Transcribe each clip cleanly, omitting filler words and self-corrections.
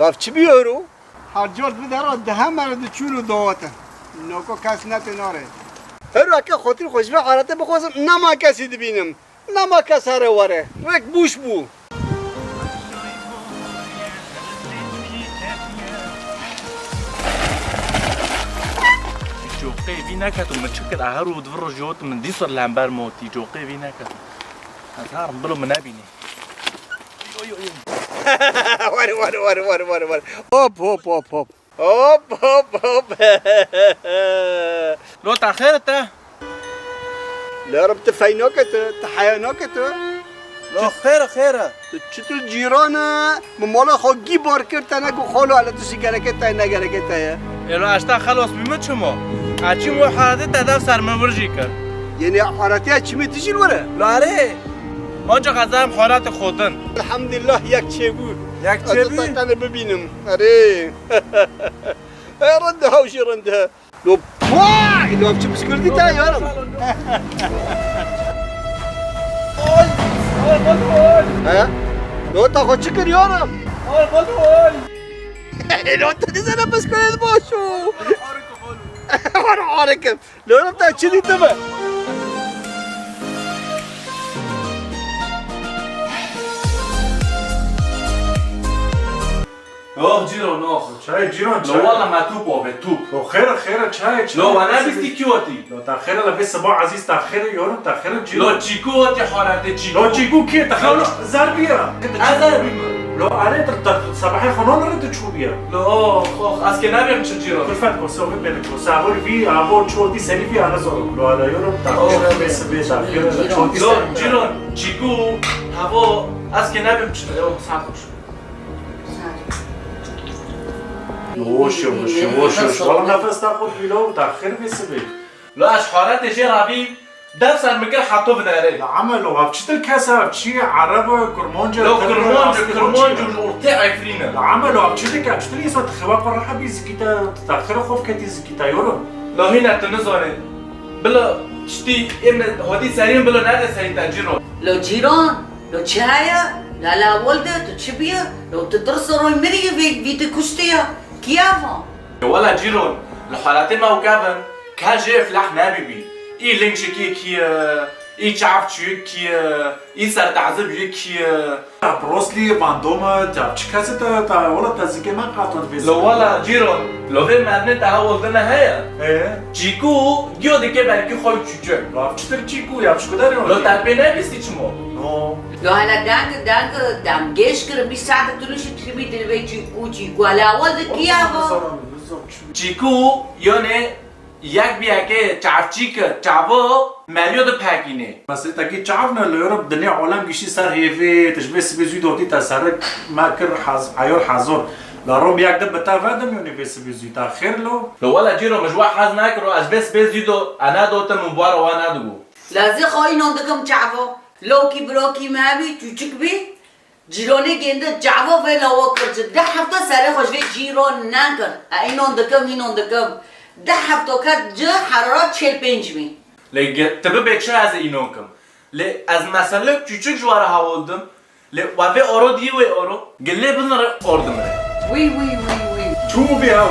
داف چی بیارو؟ هر جور بدارا ده مرد چونو دواته نوکو کس نتناره هر وقت خاطر خوشبه حالته بخواستم نما کسی ببینم نما کس هره وره وک بوش بو جوقي بي نكت ومتشكل على هرو ودفر جوت من دي صار لامبر موتي جوقي بي نكت هزار بلو منابيني واري واري واري واري واري واري هوب هوب هوب هوب هوب هوب هوب لو تاخير انت لا رب تفينوكت تحيانوكت لا خير چطور جیرانه ممالا خواهی بار کرد نگو خالو حالا تو سیگرکت تای نگرکت تایه الو اشتا خلاص بیمت شما اچی مو حالته تدف سرمنورجی کرد یعنی حالتی ها چی میتیشین وره؟ لاره ما جا غذایم حالت خودن الحمدلله یک چه بود یک چه بود؟ از تاکنه ببینم اره رنده هاوشی رنده لو پای لو چه بس کردی تا یارم ها؟ لو تا خود چی کر یارم؟ لو تا دیزنه بس کرد باشو حرکم لو رم تا چی دیدمه؟ اوه جيران اخر چای جیران لو والله ما توب اوه توب لو خير چای لو انا بيستي كيوتي لو تاخير لا بس با عزيز تاخير يورم تاخير جيران لو تشيكوتي حالته تشيكو لو تشيكو كي تاخير زربيرا هذا بيما لو انا صباحي خنون رد تشوبيا لو اخ اسكي نبيم تشل جيران كيفات كوسو بينك سابور في ابو تشوتي سري في انا زور لو على يورم تاخير بس تاخير تشوتي لو جيران تشيكو هوا اسكي نبيم تشل ساكوش وش والله نفس تاخذ بلو تاخير بس بي لو اش حالته جي رابي دفس المكر حطوه بناري العمل لو هبشت الكاسة شي عربة كرمونجة لو كرمونج ورتاع فرينا العمل لو هبشت لي اسمه تخوات فرحة بي زكيتا تاخير خوف كتي زكيتا يورم لو هنا تنزوني بلا شتي ابن هودي سريم بلا نادا سريم تاجيرو لو جيران لو تشايا لا ولده تشبيه لو تدرس روي مريه في تكشتيا كيافا ولا جيرون الحالتين ما وكافن كاجي فلاح نابي اي لينش كي اي تعرف كي اي سر تعذب كي بروسلي باندوما تاع كاسة تا ولا تزكي ما قاطن في لو ولا جيرون لو في مبنى تاول دنا هيا ايه جيكو جيو ديكي بالكي خوي تشجع لو هبشت تشيكو يا بشكو داري لو تابينا بيستي تشمو نو لو هلا دانك جيش كر بيساعد تلوش تخبي دلبي جيكو على ولد كيافا جيكو يوني یک بیاکه چافچیک چاو مریود پاکینه بس تاكي تعرفنا ليوروب دنيا عالم كيشي صار هيفي تشبه سبيزوي دوتي تسرق ما كر عيور حزور لا روم يكتب بتافادم يوني في سبيزوي تاخير له لو ولا جيرو مش واحد حاز ناكرو از بس بيزيدو انا دوتم مبارا وانا دغو لازم خواهی نندکم چاو لو کی بروکی مابی چوچک بی جیرونه گنده چاو و لو کرد ده هفته سر خوش و جیرون نکر این نندکم ده هفته کد جه حرارت 45 می لی تبه بکشه از اینوکم لی از مسئله küçük جواره هاولدم لی وفي اورو دي وي اورو قلي بنر اوردم وی شو بيهاو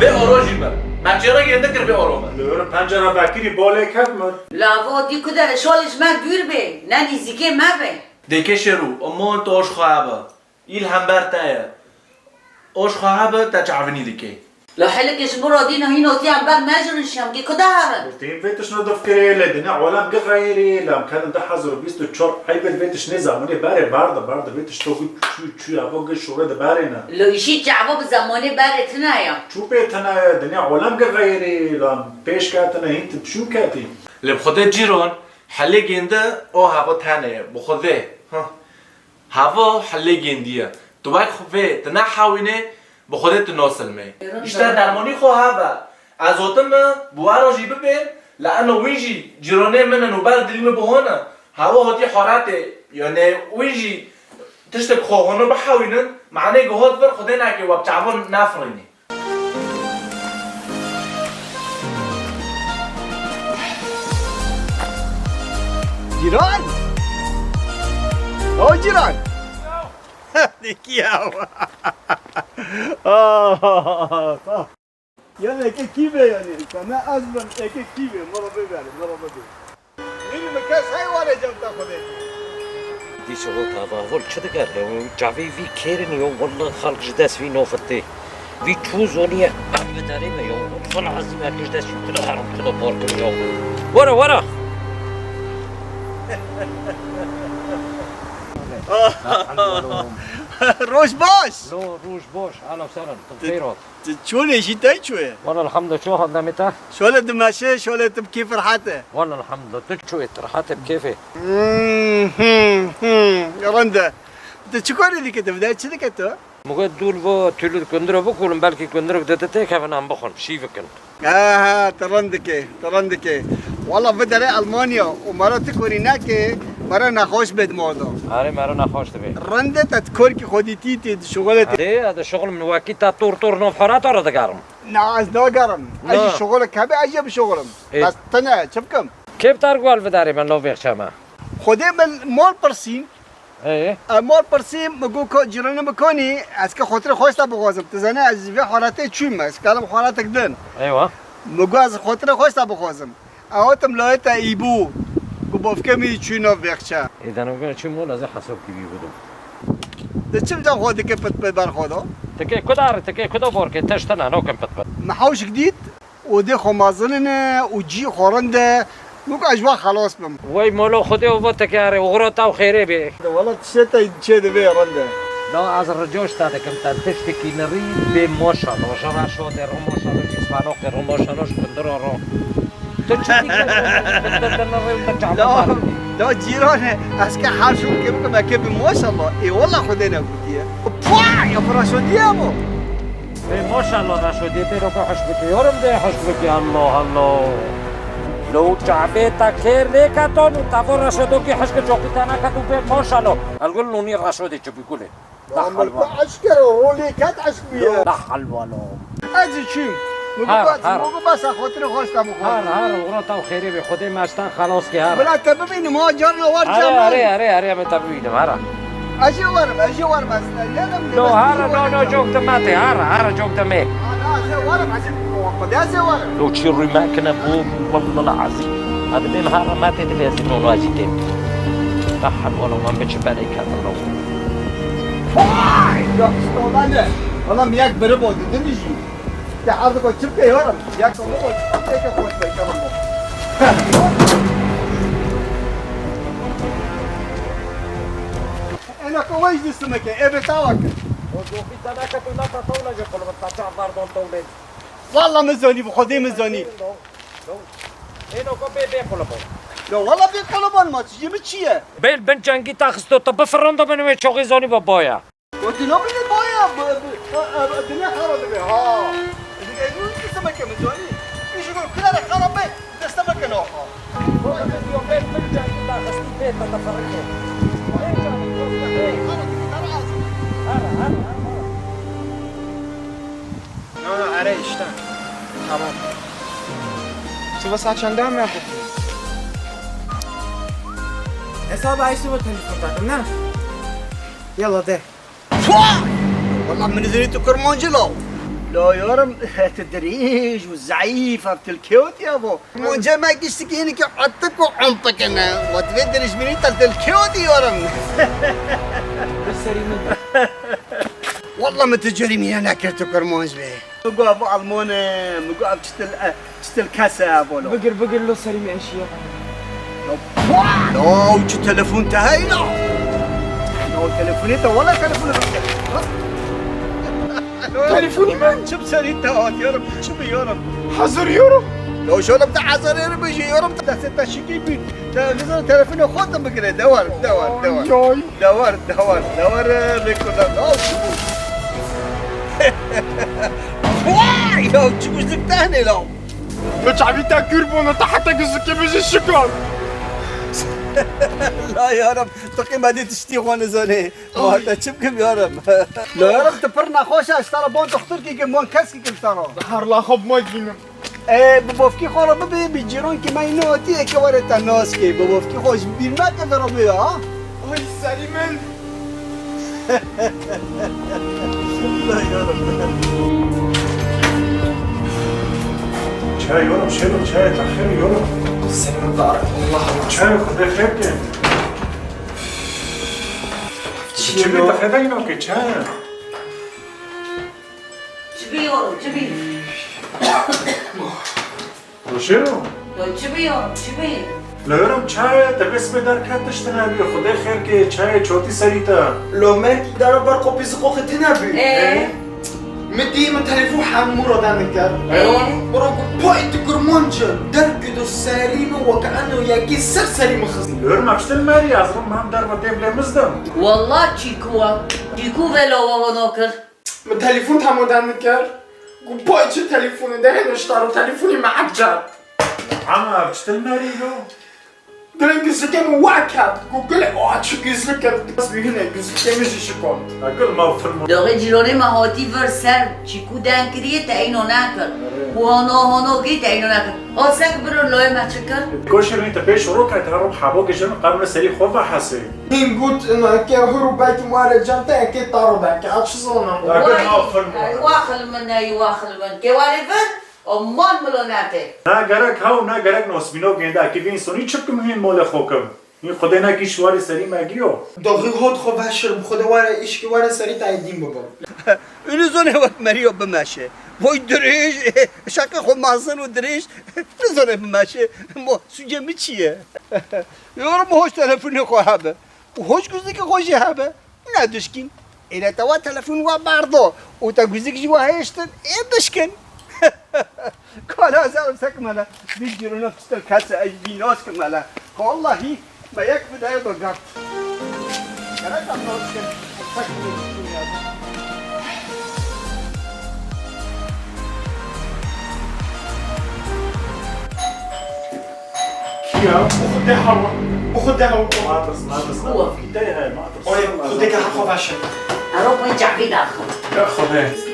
وي اورو جيبه ما جرا گنده کر وي اورو ليوروب پنجره باكيري بالي كاتمر لاوا دی کدر شالش ما گور به نه نزدیکه ما به دیگه شروع امون توش خوابه ایل هم برتایا اوش خوابه تا چعونی دیگه لو حلقش مرادي نهي نوتي عم بال ماجر الشام كده هذا تيم فيتش نضف كي لدنا عالم غيري لم كان ده حظر بيست تشور حيبل فيتش نزامني باري بارد فيتش تو شو ابوغ شو ده بارينا لو يشي تعبو بزمانه بارتنا يا شو بيتنا دنيا عالم غيري لم بيش كاتنا انت شو كاتي اللي بخده جيرون حلي جنده او هوا تانه بخده هوا حلي جنديه تو باید خوبه تنها حاوینه با خودت ناسلمه اشتر درمانی خو هوا از اوتم بوارا جیبه بین لانه وینجی جیرانه من نوبر دلیم بهونه هوا هاتی حارته یعنی وینجی تشتک خوهانو بحاوینن معنی گهاد بر خوده نکه و بتعوان نفرینی جيران او جيران دیکی یعنی اکی کیبه یعنی کمه از من اکی کیبه مرا ببره مرا ببره میری مکس های واره جمتا خوده دي شغل تظاهر كذا قال له جافي في كيرن يوم والله خلق جداس في نوفتي في تشوزوني أبدا ما يوم والله العظيم هاك جداس في كذا حرام كذا بارك اليوم ورا روش باش لو روج بوش اهلا وسهلا بخيرات شوني شي تايشوي والله الحمد لله شو هذا متى شولة دماشي شولة تبكي فرحته والله الحمد لله تلشوي رحت بكيفي يا رندا انت شكون اللي كتب ده كذا كتب مقد دول فو تلو كندرو بكون بالكي كندرو بدتك كيف انا عم بخون شيفكن ترندك والله بدري المانيا ومراتك وريناك مرة نخوش بد موضوع هاري مرة نخوش تبي رنده تذكر كي خديتي تي شغلتي هذا شغل من واكيتا طور نوف حرات ولا تقارم ناس نو قرن اي شغلك هبي عجب شغلم بس تنا شبكم كيف تعرفوا الفداري من لو بيخشما خدي من مول برسيم ايه مول برسيم مگو جيران مكوني اسك خاطر خوش تبغازم تزنه از في حالته چوم اس كلام حالتك دن ايوه مگو از خاطر خوش تبغازم اوتم لایت ایبو گفت کمی چونا وقچه اذا نقول شو مو لازم حسب كبير بدو ده چم جا خودی که پت بر خدا تكي كدا بورك تشتنا نو كم بتبت محوش جديد ودي خمازننا وجي خورنده ممكن اجوا خلاص بم وي مولو خدي وبتك يا وغرتا وخيري بي والله تشتا تشد بي رنده لا از رجوش تا كم تشتكي نريد بموشا وشرا شو در موشا اسمانو كر موشا نوش كندرو رو لا جيرانه اسكا حال شو كيف ما كيف ما شاء الله اي والله خدينا قلتيه يا فراشو ديابو ما شاء الله راشو ديتي رو حش بك يورم ده حش بك الله لو تعبت خير لك تو تفور راشو دو كي حش جوكي انا كتو ما شاء الله اقول نوني راشو دي تشبي كله لا حلوه اشكر رولي كات عشبيه لا حلوه اجي شيم مگو بس خاطر خواستم هر غرتا وخيري بخدي ما اشتان خلاص كي هر بلا تبين ما جرنا ورجع اري ما تبين هر اجي ورم بس لو هر نو جوك تماتي هر جوك تمي انا ورم عشان قد يا ورم لو تشري ماكنه بو والله العظيم هذا بين هر ما تدري انه واجي رحب ولا ما بتشبالي كذا يا استاذ والله مياك بربود دمجي تعرض كنت شبكه يورم ياك والله هيك خوش بيكرمو انا كويس اسمك ابي تاوك والله مزوني بخدي مزوني لا والله بيقلبون ما تجي متشيه بيل بنجانجي تاخذته طب فرندو من وين شوقي زوني بابايا قلت له من بايا الدنيا خربت بها ها يقولون سمك مزوني ايش يقول كل خرب تستمك نوحه يوم بيل بنجانجي تاخذتي بيت تفرقه آره اشتم تمام صبح ساعت چنده هم رفت حساب عیسی با تلفن دادم نه يلا ده والله من زريت كرمانجلو لا يارم تدريج والزعيفة بتلكيوت يا ابو كرمانجا ما قشتكيني كي حطك وحمطك انا وتفدرش مني تلكيوت يارم بسري من والله ما تجري من هنا كرتو كرمانج به مقو ابو المونه مقو ابو تشتل كاسة ابو لو بقر له سري من اشياء لا وش تلفون تهينا لا تلفونيته ولا تلفون تلفوني من شو بسري التوات يا رب شو يا رب حزر يورو لو شو بتاع حزر يا رب يجي يا رب بتاع ستة شيكي بيت نزل تلفوني خذ بقرا دور بكل واي لو تشوفش لك تهني لو مش عم يتاكل بونا تحت قصك بيجي الشكر لا يا رب تقي ما دي تشتي وانا زاني ما تشبكم يا رب لا يا رب تبرنا خوشة اشترى بون تختار كي بون كاسكي كم ترى بحر لا خب ما يجينا ايه ببوفكي خورا ببي بيجيرون كي ما ينوتي كي وريت الناس كي ببوفكي خوش بيرما كفر بيها هاي سليمان لا يا رب. چای یورم شیرو چای تخیر یورم سلام دارك والله چای خدا خیر که چی بی تخیر اینو که چای چی بیارم چی بی؟ شیرو چی بیارم چی بی؟ لورم چای دبس به در کتش تنبی خدا خیر که چای چوتی سریتا لومك دار برقو بيزقوخ تنبي مدي من تليفون حمورة دانك برقو بوينت كرمونجا دركدو سالينو وكأنه ياكي سرسري مخزن لورم افشتل ماری ازرم هم در ودیم لمزدم والله چیکو ولو نوکر من تليفون تمو دانك قو بوينت تليفوني ده هنا اشتارو تليفوني معجب اما افشتل ماری لو دارن گزلکم واکد گوگل آچ گزلکم بس بگینه گزلکمش شکن اکل ما فرم داغه جیرانه مهاتی ورسر چیکو دن کریه تا اینو نکر هانو گی تا اینو نکر آسک برو لای مچکر کوشر انت پیش رو که تهرب حبا کشن قبل سری خوب حسی این گوت که هرو بیت موارد جمتا که تارو دن که آچ زونم اکل ما فرم واخل من که وارفت امان ملوناته نه گرک هاو نه گرک نوسبینو گنده که بین سونی چپ مهم مال خوکم این خدا نه کی شوار سری مگیو داغی هات خو بشرم خدا واره ایش که واره سری تایدیم بابا اونو زونه وقت مریو بمشه وای درش شک خود مازن و درش نزونه بمشه ما سوجه می چیه یارو هوش تلفن خو هبه هوش گوزی که خوشی هبه ندشکین اینا توا تلفن و بردو او تا گوزی که جوا هشتن دشکن کالا زارم سکمالا دیگه رو نفستر کس ای بیناس کمالا والله ما یک بدای دو گفت کرد هم ناس کن کیا خدا هوا ما ترس هو. کیتای های ما ترس آیا خدا که خو بشرم ارو پای جعبی داخل یا خدا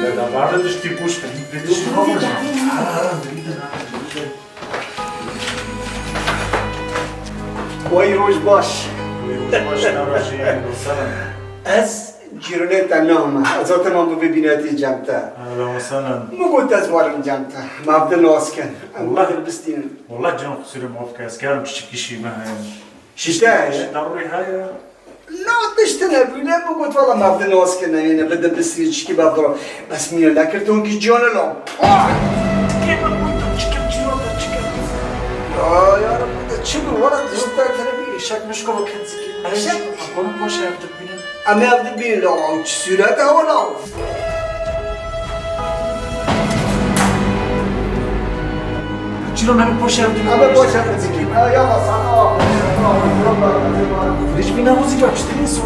لا بعد دشتی پوش کنی بدش رو وای روز باش باش نراجی از جیرونه تنامه از آت ما ببیناتی جمتا اهلا وسهلا مگوت از وارم جمتا مبد ناس کن الله بستین والله جان خسر موافق است کارم چیکشی ما شیشته ضروری های لا دشتنه بینه مگوت والا مبد ناس کن یعنی بده بستین چی بابدار بس میره نکردون کی جان لام یا رب چی بود والا دشتن تربی شک مشکل کنسی که شک اکنون باشه افت بینم اما عبد بین لا چی صورت اولا چرا نمی باشه افت بینم اما باشه بزنیم یا سلام خودش بینم موزیک بچه نیست